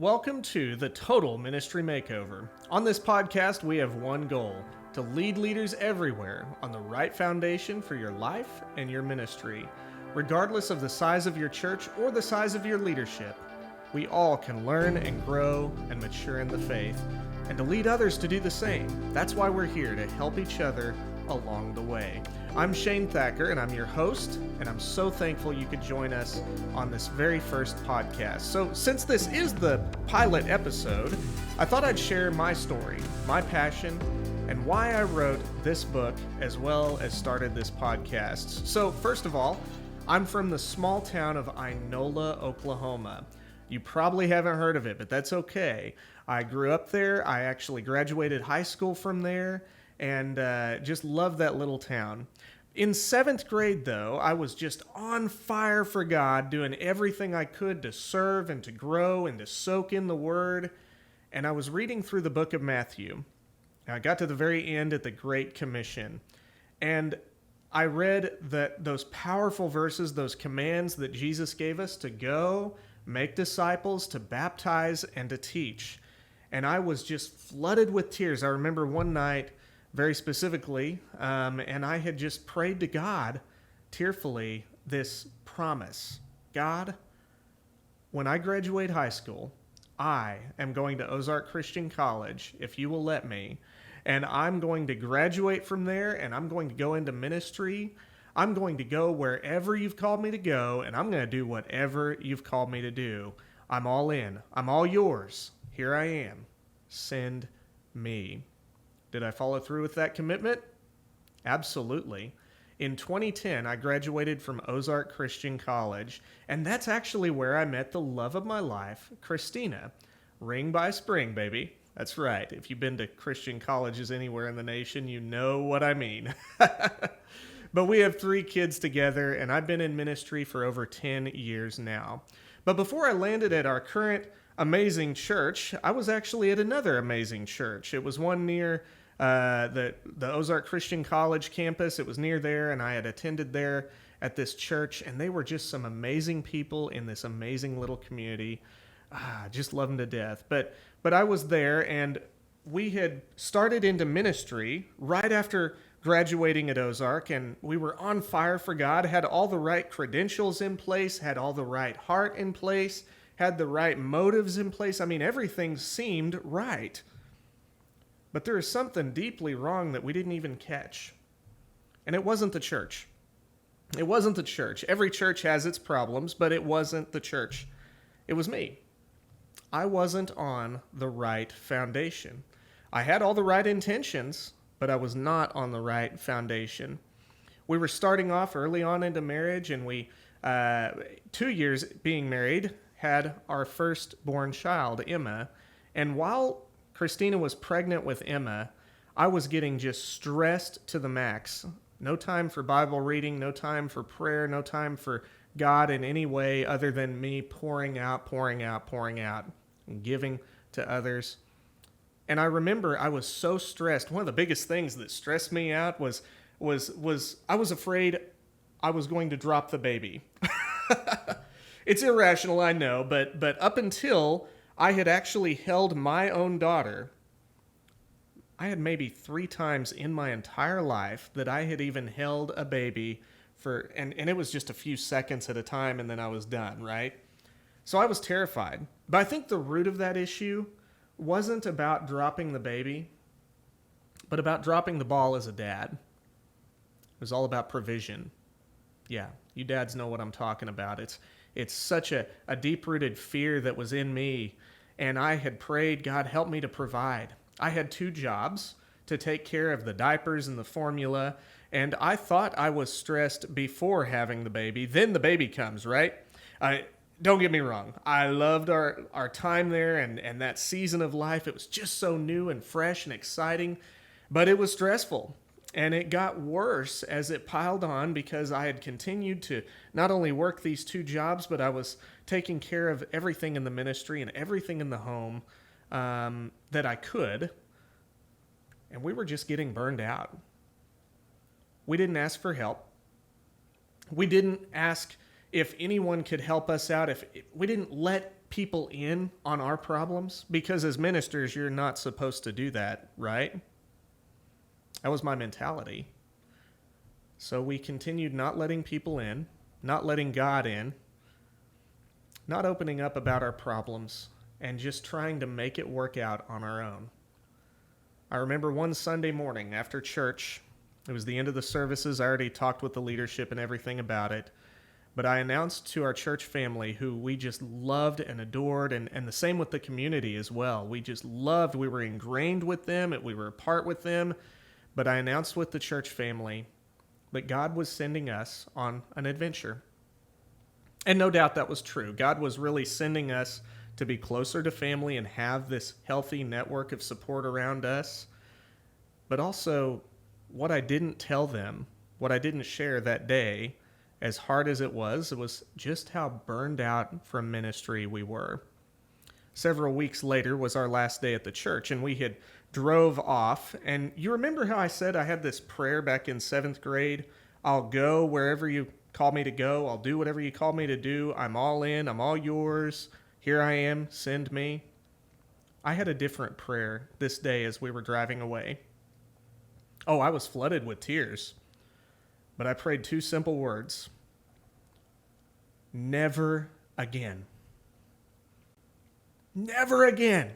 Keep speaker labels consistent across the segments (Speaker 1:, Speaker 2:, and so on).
Speaker 1: welcome to the Total Ministry Makeover. On this podcast, we have one goal: to lead leaders everywhere on the right foundation for your life and your ministry. Regardless of the size of your church or the size of your leadership, we all can learn and grow and mature in the faith, and to lead others to do the same. That's why we're here, to help each other along the way. I'm Shane Thacker, and I'm your host, and I'm so thankful you could join us on this very first podcast. So since this is the pilot episode, I thought I'd share my story, my passion, and why I wrote this book as well as started this podcast. So first of all, I'm from the small town of Inola, Oklahoma. You probably haven't heard of it, but that's okay. I grew up there. I actually graduated high school from there, and just love that little town. In 7th grade, though, I was just on fire for God, doing everything I could to serve and to grow and to soak in the Word. And I was reading through the book of Matthew. I got to the very end at the Great Commission. And I read that those powerful verses, those commands that Jesus gave us to go, make disciples, to baptize, and to teach. And I was just flooded with tears. I remember one night, very specifically, and I had just prayed to God tearfully this promise: God, when I graduate high school, I am going to Ozark Christian College, if you will let me, and I'm going to graduate from there, and I'm going to go into ministry. I'm going to go wherever you've called me to go, and I'm going to do whatever you've called me to do. I'm all in. I'm all yours. Here I am. Send me. Did I follow through with that commitment? Absolutely. In 2010, I graduated from Ozark Christian College, and that's actually where I met the love of my life, Christina. Ring by spring, baby. That's right. If you've been to Christian colleges anywhere in the nation, you know what I mean. But we have 3 kids together, and I've been in ministry for over 10 years now. But before I landed at our current amazing church, I was actually at another amazing church. It was one near the Ozark Christian College campus. It was near there, and I had attended there at this church, and they were just some amazing people in this amazing little community. Just love them to death. But I was there, and we had started into ministry right after graduating at Ozark, and we were on fire for God, had all the right credentials in place, had all the right heart in place, had the right motives in place. I mean, everything seemed right. But there is something deeply wrong that we didn't even catch. And it wasn't the church. It wasn't the church. Every church has its problems, but it wasn't the church. It was me. I wasn't on the right foundation. I had all the right intentions, but I was not on the right foundation. We were starting off early on into marriage, and we, 2 years being married, had our firstborn child, Emma. And while Christina was pregnant with Emma, I was getting just stressed to the max. No time for Bible reading, no time for prayer, no time for God in any way other than me pouring out, and giving to others. And I remember I was so stressed. One of the biggest things that stressed me out was I was afraid I was going to drop the baby. It's irrational, I know, but up until I had actually held my own daughter, I had maybe 3 times in my entire life that I had even held a baby and it was just a few seconds at a time, and then I was done, right? So I was terrified. But I think the root of that issue wasn't about dropping the baby, but about dropping the ball as a dad. It was all about provision. Yeah, you dads know what I'm talking about. It's such a deep-rooted fear that was in me, and I had prayed, God, help me to provide. I had 2 jobs to take care of the diapers and the formula, and I thought I was stressed before having the baby. Then the baby comes, right? Don't get me wrong. I loved our time there and that season of life. It was just so new and fresh and exciting, but it was stressful. And it got worse as it piled on because I had continued to not only work these 2 jobs, but I was taking care of everything in the ministry and everything in the home that I could. And we were just getting burned out. We didn't ask for help. We didn't ask if anyone could help us out. If we didn't let people in on our problems, because as ministers, you're not supposed to do that, right? That was my mentality. So we continued not letting people in, not letting God in, not opening up about our problems, and just trying to make it work out on our own. I remember one Sunday morning after church, it was the end of the services. I already talked with the leadership and everything about it. But I announced to our church family, who we just loved and adored, and the same with the community as well. We just loved, we were ingrained with them, we were a part with them. But I announced with the church family that God was sending us on an adventure. And no doubt that was true. God was really sending us to be closer to family and have this healthy network of support around us. But also, what I didn't tell them, what I didn't share that day, as hard as it was just how burned out from ministry we were. Several weeks later was our last day at the church, and we had drove off. And you remember how I said I had this prayer back in 7th grade? I'll go wherever you call me to go. I'll do whatever you call me to do. I'm all in. I'm all yours. Here I am. Send me. I had a different prayer this day as we were driving away. Oh, I was flooded with tears. But I prayed 2 simple words. Never again. Never again.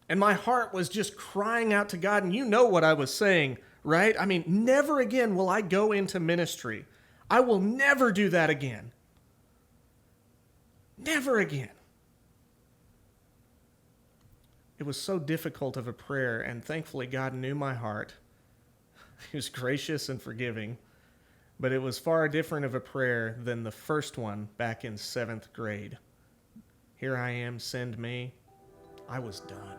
Speaker 1: And my heart was just crying out to God, and you know what I was saying, right? I mean, never again will I go into ministry. I will never do that again. Never again. It was so difficult of a prayer, and thankfully God knew my heart. He was gracious and forgiving, but it was far different of a prayer than the first one back in 7th grade. Here I am, send me. I was done.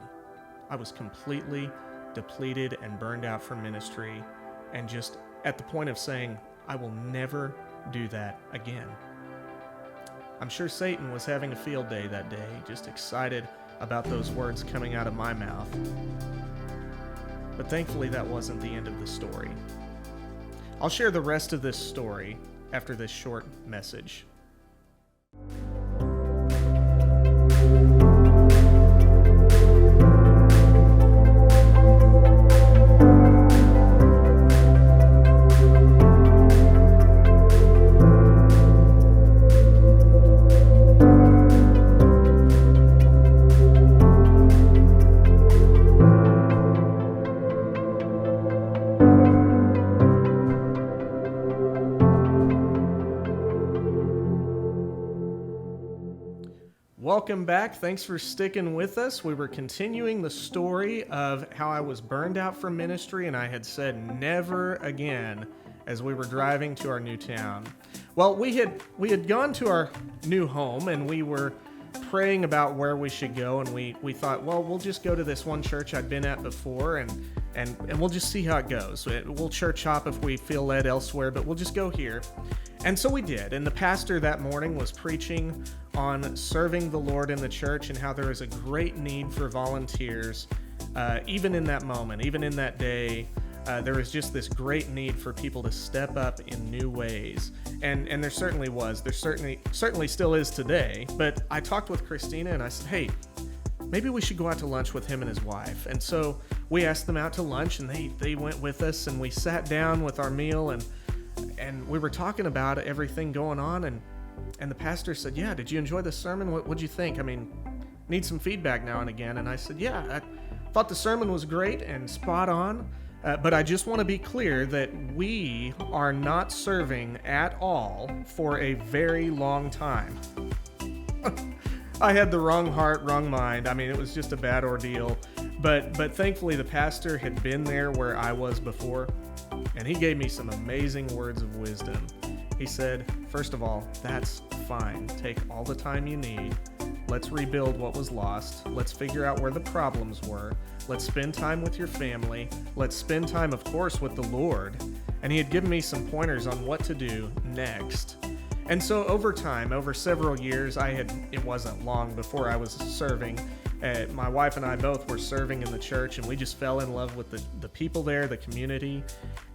Speaker 1: I was completely depleted and burned out from ministry, and just at the point of saying, I will never do that again. I'm sure Satan was having a field day that day, just excited about those words coming out of my mouth. But thankfully, that wasn't the end of the story. I'll share the rest of this story after this short message. Welcome back. Thanks for sticking with us. We were continuing the story of how I was burned out from ministry, and I had said never again as we were driving to our new town. Well, we had gone to our new home, and we were praying about where we should go, and we thought, well, we'll just go to this one church I'd been at before, and we'll just see how it goes. We'll church hop if we feel led elsewhere, but we'll just go here. And so we did, and the pastor that morning was preaching on serving the Lord in the church and how there is a great need for volunteers. Even in that moment, even in that day, there was just this great need for people to step up in new ways. And there certainly was. There certainly still is today. But I talked with Christina and I said, hey, maybe we should go out to lunch with him and his wife. And so we asked them out to lunch, and they went with us, and we sat down with our meal, and we were talking about everything going on, and the pastor said, yeah, did you enjoy the sermon? What'd you think? I mean, need some feedback now and again. And I said, yeah, I thought the sermon was great and spot on, but I just want to be clear that we are not serving at all for a very long time. I had the wrong heart, wrong mind. I mean, it was just a bad ordeal. But thankfully, the pastor had been there where I was before, and he gave me some amazing words of wisdom. He said, first of all, that's fine. Take all the time you need. Let's rebuild what was lost. Let's figure out where the problems were. Let's spend time with your family. Let's spend time, of course, with the Lord. And he had given me some pointers on what to do next. And so over time, over several years, it wasn't long before I was serving. My wife and I both were serving in the church, and we just fell in love with the people there, the community.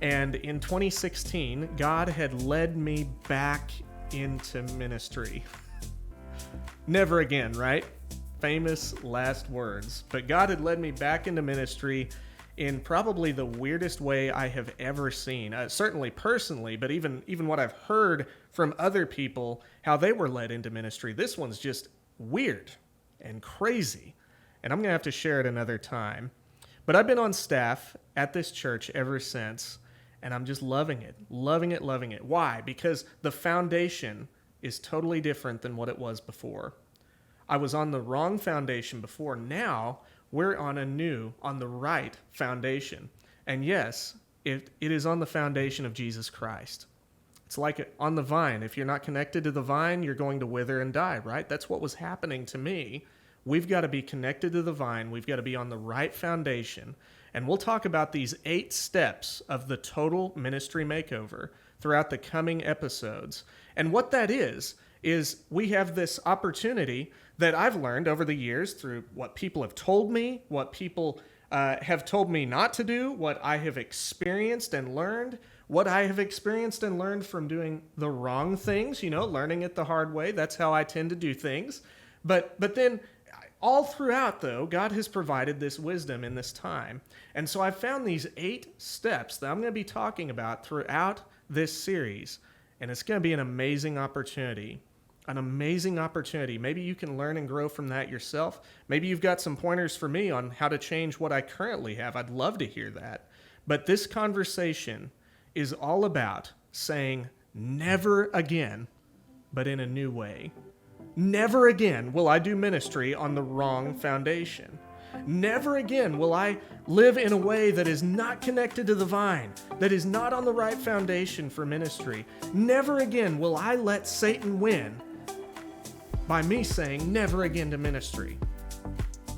Speaker 1: And in 2016, God had led me back into ministry. Never again, right? Famous last words. But God had led me back into ministry in probably the weirdest way I have ever seen. Certainly personally, but even what I've heard from other people, how they were led into ministry. This one's just weird and crazy. And I'm going to have to share it another time. But I've been on staff at this church ever since, and I'm just loving it. Loving it, loving it. Why? Because the foundation is totally different than what it was before. I was on the wrong foundation before. Now we're on the right foundation. And yes, it is on the foundation of Jesus Christ. It's like on the vine. If you're not connected to the vine, you're going to wither and die, right? That's what was happening to me. We've got to be connected to the vine. We've got to be on the right foundation. And we'll talk about these 8 steps of the Total Ministry Makeover throughout the coming episodes. And what that is we have this opportunity that I've learned over the years through what people have told me, what people have told me not to do, what I have experienced and learned, what I have experienced and learned from doing the wrong things, learning it the hard way. That's how I tend to do things. But then all throughout, though, God has provided this wisdom in this time. And so I've found these 8 steps that I'm going to be talking about throughout this series. And it's going to be an amazing opportunity. An amazing opportunity. Maybe you can learn and grow from that yourself. Maybe you've got some pointers for me on how to change what I currently have. I'd love to hear that. But this conversation is all about saying never again, but in a new way. Never again will I do ministry on the wrong foundation. Never again will I live in a way that is not connected to the vine, that is not on the right foundation for ministry. Never again will I let Satan win by me saying never again to ministry.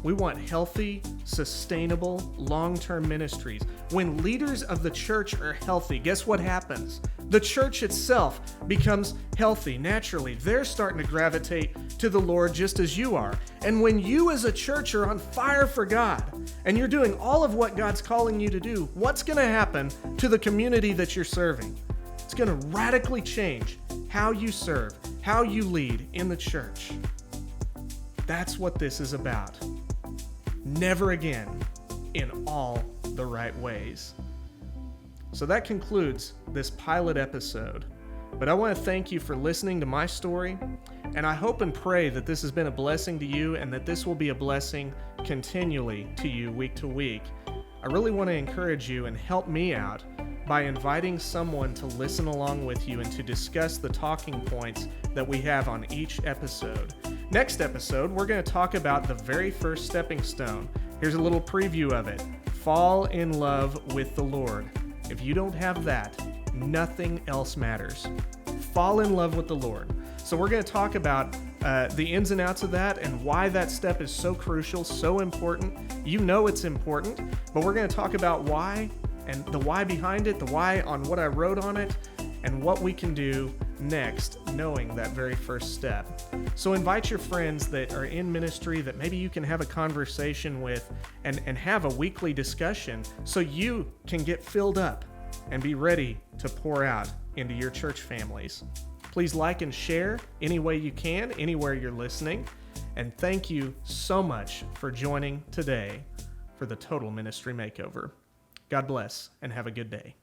Speaker 1: We want healthy, sustainable, long-term ministries. When leaders of the church are healthy, guess what happens? The church itself becomes healthy naturally. They're starting to gravitate to the Lord just as you are. And when you as a church are on fire for God and you're doing all of what God's calling you to do, what's going to happen to the community that you're serving? It's going to radically change how you serve, how you lead in the church. That's what this is about. Never again in all the right ways. So that concludes this pilot episode. But I want to thank you for listening to my story, and I hope and pray that this has been a blessing to you and that this will be a blessing continually to you week to week. I really want to encourage you and help me out by inviting someone to listen along with you and to discuss the talking points that we have on each episode. Next episode, we're going to talk about the very first stepping stone. Here's a little preview of it. Fall in love with the Lord. If you don't have that, nothing else matters. Fall in love with the Lord. So we're going to talk about the ins and outs of that and why that step is so crucial, so important. You know it's important, but we're going to talk about why and the why behind it, the why on what I wrote on it, and what we can do next, knowing that very first step. So invite your friends that are in ministry that maybe you can have a conversation with and have a weekly discussion so you can get filled up and be ready to pour out into your church families. Please like and share any way you can, anywhere you're listening. And thank you so much for joining today for the Total Ministry Makeover. God bless and have a good day.